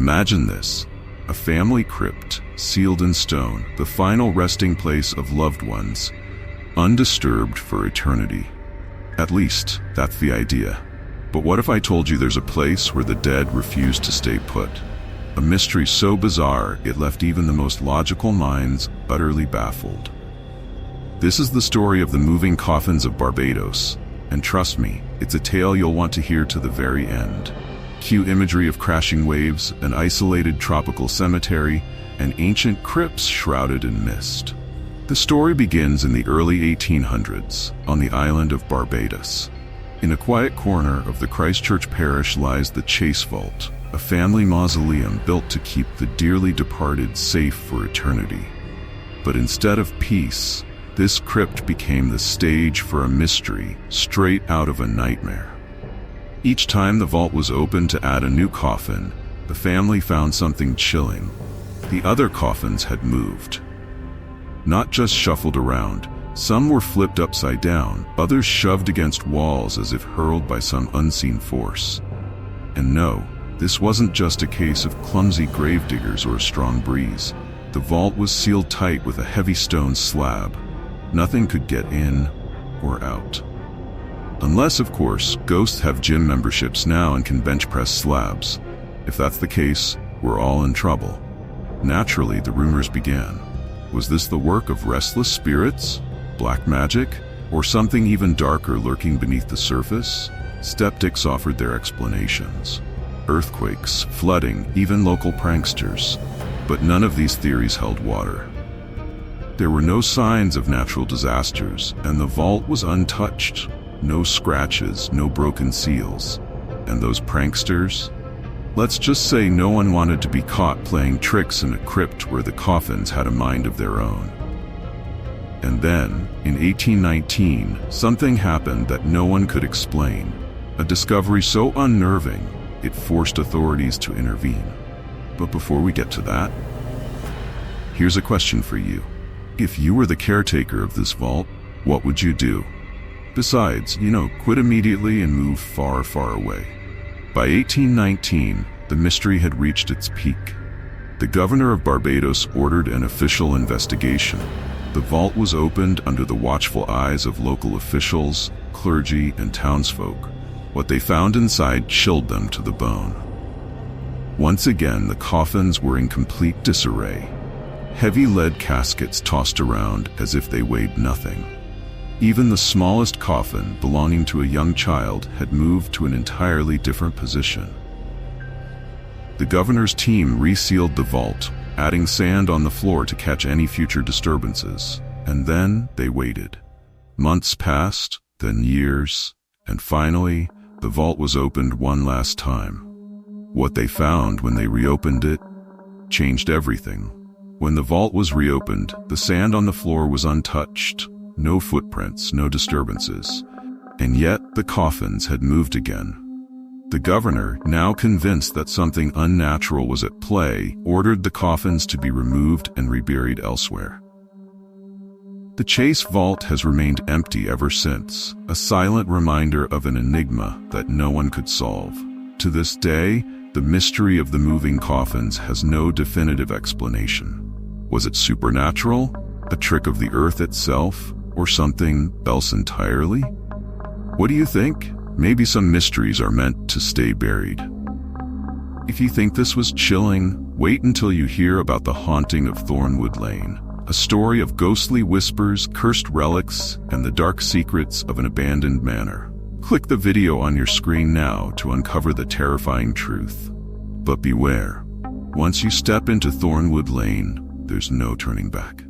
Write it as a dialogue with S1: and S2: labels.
S1: Imagine this, a family crypt, sealed in stone, the final resting place of loved ones, undisturbed for eternity. At least, that's the idea. But what if I told you there's a place where the dead refuse to stay put? A mystery so bizarre, it left even the most logical minds utterly baffled. This is the story of the moving coffins of Barbados, and trust me, it's a tale you'll want to hear to the very end. Cue imagery of crashing waves, an isolated tropical cemetery, and ancient crypts shrouded in mist. The story begins in the early 1800s, on the island of Barbados. In a quiet corner of the Christchurch parish lies the Chase Vault, a family mausoleum built to keep the dearly departed safe for eternity. But instead of peace, this crypt became the stage for a mystery straight out of a nightmare. Each time the vault was opened to add a new coffin, the family found something chilling. The other coffins had moved. Not just shuffled around, some were flipped upside down, others shoved against walls as if hurled by some unseen force. And no, this wasn't just a case of clumsy gravediggers or a strong breeze. The vault was sealed tight with a heavy stone slab. Nothing could get in or out. Unless, of course, ghosts have gym memberships now and can bench press slabs. If that's the case, we're all in trouble. Naturally, the rumors began. Was this the work of restless spirits, black magic, or something even darker lurking beneath the surface? Skeptics offered their explanations. Earthquakes, flooding, even local pranksters. But none of these theories held water. There were no signs of natural disasters, and the vault was untouched. No scratches, no broken seals. And those pranksters? Let's just say no one wanted to be caught playing tricks in a crypt where the coffins had a mind of their own. And then, in 1819, something happened that no one could explain. A discovery so unnerving, it forced authorities to intervene. But before we get to that, here's a question for you. If you were the caretaker of this vault, what would you do? Besides, quit immediately and move far, far away. By 1819, the mystery had reached its peak. The governor of Barbados ordered an official investigation. The vault was opened under the watchful eyes of local officials, clergy, and townsfolk. What they found inside chilled them to the bone. Once again, the coffins were in complete disarray. Heavy lead caskets tossed around as if they weighed nothing. Even the smallest coffin, belonging to a young child, had moved to an entirely different position. The governor's team resealed the vault, adding sand on the floor to catch any future disturbances. And then they waited. Months passed, then years, and finally, the vault was opened one last time. What they found when they reopened it changed everything. When the vault was reopened, the sand on the floor was untouched. No footprints, no disturbances. And yet, the coffins had moved again. The governor, now convinced that something unnatural was at play, ordered the coffins to be removed and reburied elsewhere. The Chase Vault has remained empty ever since, a silent reminder of an enigma that no one could solve. To this day, the mystery of the moving coffins has no definitive explanation. Was it supernatural, a trick of the earth itself, or something else entirely? What do you think? Maybe some mysteries are meant to stay buried. If you think this was chilling, wait until you hear about the haunting of Thornwood Lane, a story of ghostly whispers, cursed relics, and the dark secrets of an abandoned manor. Click the video on your screen now to uncover the terrifying truth. But beware, once you step into Thornwood Lane, there's no turning back.